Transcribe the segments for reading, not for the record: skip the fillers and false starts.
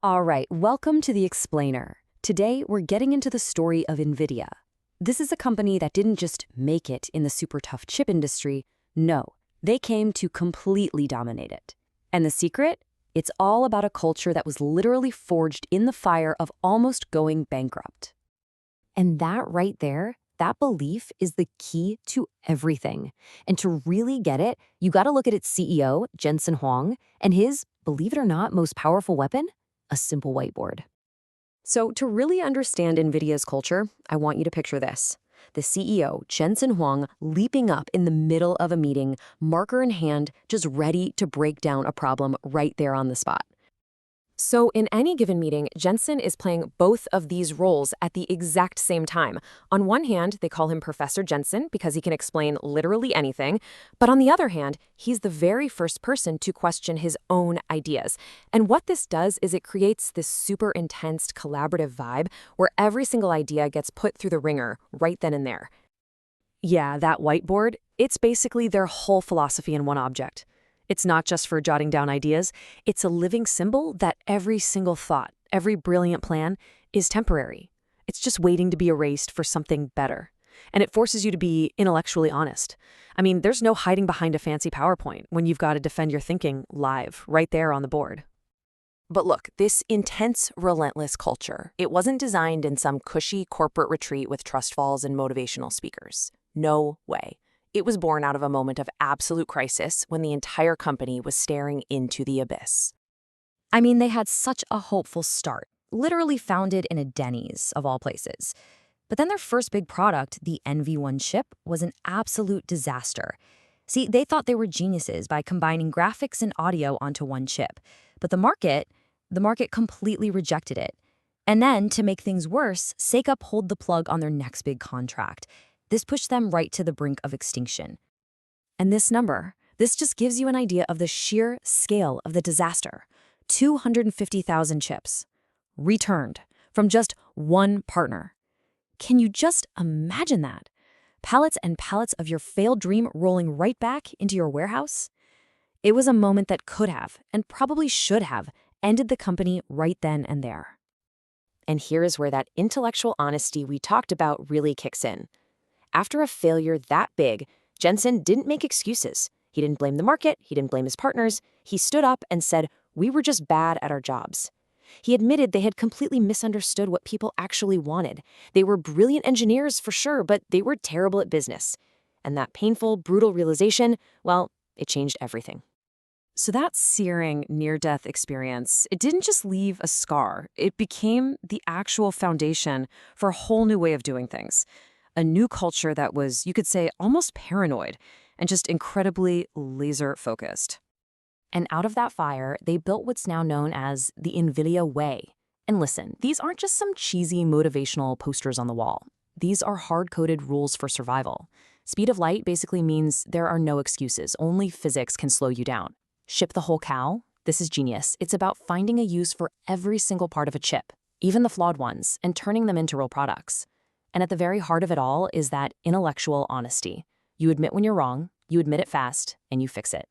All right, welcome to The Explainer. Today, we're getting into the story of Nvidia. This is a company that didn't just make it in the super tough chip industry. No, they came to completely dominate it. And the secret? It's all about a culture that was literally forged in the fire of almost going bankrupt. And that right there, that belief is the key to everything. And to really get it, you got to look at its CEO, Jensen Huang, and his, believe it or not, most powerful weapon? A simple whiteboard. So to really understand NVIDIA's culture, I want you to picture this. The CEO, Jensen Huang, leaping up in the middle of a meeting, marker in hand, just ready to break down a problem right there on the spot. So in any given meeting, Jensen is playing both of these roles at the exact same time. On one hand, they call him Professor Jensen because he can explain literally anything. But on the other hand, he's the very first person to question his own ideas. And what this does is it creates this super intense collaborative vibe where every single idea gets put through the ringer right then and there. Yeah, that whiteboard, it's basically their whole philosophy in one object. It's not just for jotting down ideas. It's a living symbol that every single thought, every brilliant plan is temporary. It's just waiting to be erased for something better. And it forces you to be intellectually honest. I mean, there's no hiding behind a fancy PowerPoint when you've got to defend your thinking live, right there on the board. But look, this intense, relentless culture, it wasn't designed in some cushy corporate retreat with trust falls and motivational speakers. No way. It was born out of a moment of absolute crisis when the entire company was staring into the abyss. I mean, they had such a hopeful start, literally founded in a Denny's, of all places. But then their first big product, the NV1 chip, was an absolute disaster. See, they thought they were geniuses by combining graphics and audio onto one chip. But the market completely rejected it. And then, to make things worse, Sega pulled the plug on their next big contract. This pushed them right to the brink of extinction. And this number, this just gives you an idea of the sheer scale of the disaster. 250,000 chips, returned from just one partner. Can you just imagine that? Pallets and pallets of your failed dream rolling right back into your warehouse? It was a moment that could have, and probably should have, ended the company right then and there. And here is where that intellectual honesty we talked about really kicks in. After a failure that big, Jensen didn't make excuses. He didn't blame the market, he didn't blame his partners. He stood up and said, "We were just bad at our jobs." He admitted they had completely misunderstood what people actually wanted. They were brilliant engineers for sure, but they were terrible at business. And that painful, brutal realization, well, it changed everything. So that searing near-death experience, it didn't just leave a scar. It became the actual foundation for a whole new way of doing things. A new culture that was, you could say, almost paranoid and just incredibly laser-focused. And out of that fire, they built what's now known as the Nvidia Way. And listen, these aren't just some cheesy motivational posters on the wall. These are hard-coded rules for survival. Speed of light basically means there are no excuses. Only physics can slow you down. Ship the whole cow? This is genius. It's about finding a use for every single part of a chip, even the flawed ones, and turning them into real products. And at the very heart of it all is that intellectual honesty. You admit when you're wrong, you admit it fast, and you fix it.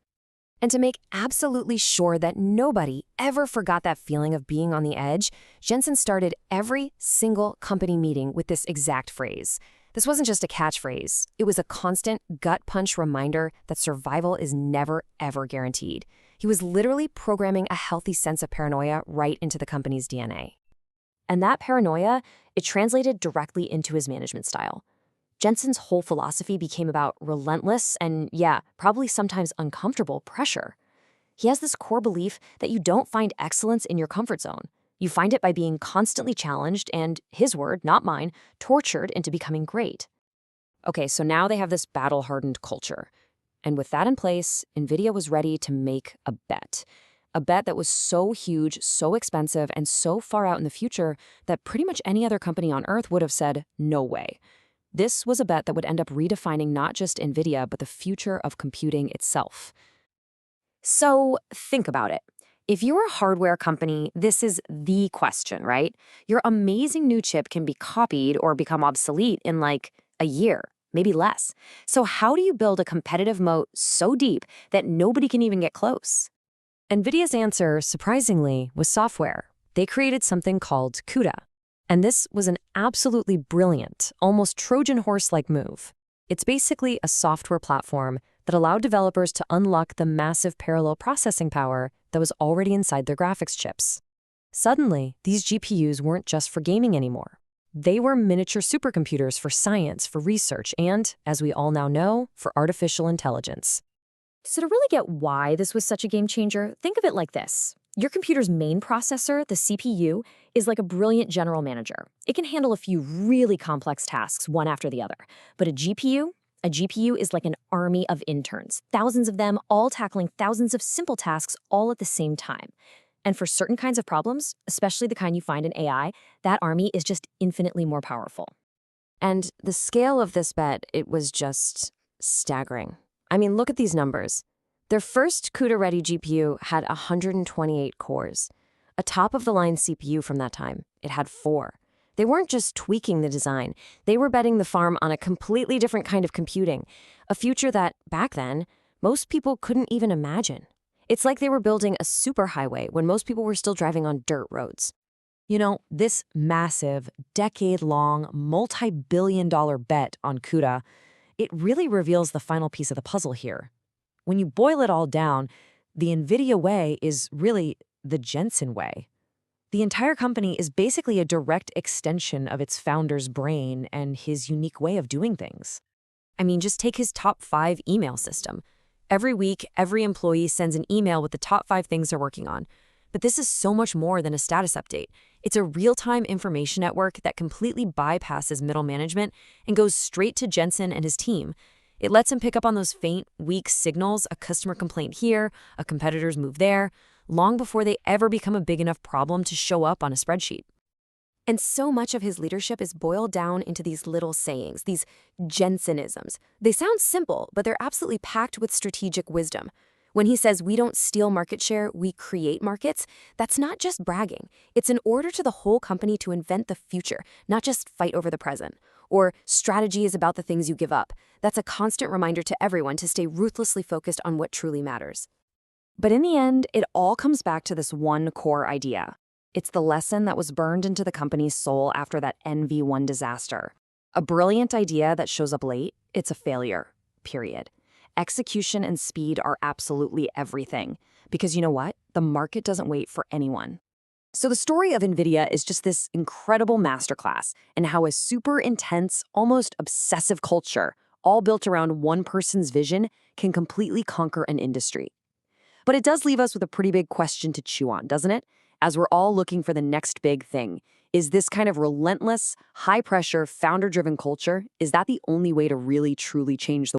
And to make absolutely sure that nobody ever forgot that feeling of being on the edge, Jensen started every single company meeting with this exact phrase. This wasn't just a catchphrase. It was a constant gut punch reminder that survival is never, ever guaranteed. He was literally programming a healthy sense of paranoia right into the company's DNA. And that paranoia, it translated directly into his management style. Jensen's whole philosophy became about relentless and, yeah, probably sometimes uncomfortable pressure. He has this core belief that you don't find excellence in your comfort zone. You find it by being constantly challenged and, his word, not mine, tortured into becoming great. Okay, so now they have this battle-hardened culture. And with that in place, Nvidia was ready to make a bet. A bet that was so huge, so expensive, and so far out in the future that pretty much any other company on Earth would have said, no way. This was a bet that would end up redefining not just Nvidia, but the future of computing itself. So think about it. If you're a hardware company, this is the question, right? Your amazing new chip can be copied or become obsolete in like a year, maybe less. So how do you build a competitive moat so deep that nobody can even get close? NVIDIA's answer, surprisingly, was software. They created something called CUDA. And this was an absolutely brilliant, almost Trojan horse-like move. It's basically a software platform that allowed developers to unlock the massive parallel processing power that was already inside their graphics chips. Suddenly, these GPUs weren't just for gaming anymore. They were miniature supercomputers for science, for research, and, as we all now know, for artificial intelligence. So to really get why this was such a game changer, think of it like this. Your computer's main processor, the CPU, is like a brilliant general manager. It can handle a few really complex tasks one after the other. But a GPU is like an army of interns, thousands of them all tackling thousands of simple tasks all at the same time. And for certain kinds of problems, especially the kind you find in AI, that army is just infinitely more powerful. And the scale of this bet, it was just staggering. I mean, look at these numbers. Their first CUDA-ready GPU had 128 cores. A top-of-the-line CPU from that time, it had 4. They weren't just tweaking the design. They were betting the farm on a completely different kind of computing, a future that, back then, most people couldn't even imagine. It's like they were building a superhighway when most people were still driving on dirt roads. You know, this massive, decade-long, multi-billion-dollar bet on CUDA, it really reveals the final piece of the puzzle here. When you boil it all down, the Nvidia way is really the Jensen way. The entire company is basically a direct extension of its founder's brain and his unique way of doing things. I mean, just take his top 5 email system. Every week, every employee sends an email with the top 5 things they're working on. But this is so much more than a status update. It's a real-time information network that completely bypasses middle management and goes straight to Jensen and his team. It lets him pick up on those faint, weak signals, a customer complaint here, a competitor's move there, long before they ever become a big enough problem to show up on a spreadsheet. And so much of his leadership is boiled down into these little sayings, these Jensenisms. They sound simple, but they're absolutely packed with strategic wisdom. When he says we don't steal market share, we create markets, that's not just bragging. It's an order to the whole company to invent the future, not just fight over the present. Or strategy is about the things you give up. That's a constant reminder to everyone to stay ruthlessly focused on what truly matters. But in the end, it all comes back to this one core idea. It's the lesson that was burned into the company's soul after that NV1 disaster. A brilliant idea that shows up late, it's a failure, period. Execution and speed are absolutely everything. Because you know what? The market doesn't wait for anyone. So the story of Nvidia is just this incredible masterclass in how a super intense, almost obsessive culture, all built around one person's vision, can completely conquer an industry. But it does leave us with a pretty big question to chew on, doesn't it? As we're all looking for the next big thing. Is this kind of relentless, high-pressure, founder-driven culture, is that the only way to really, truly change the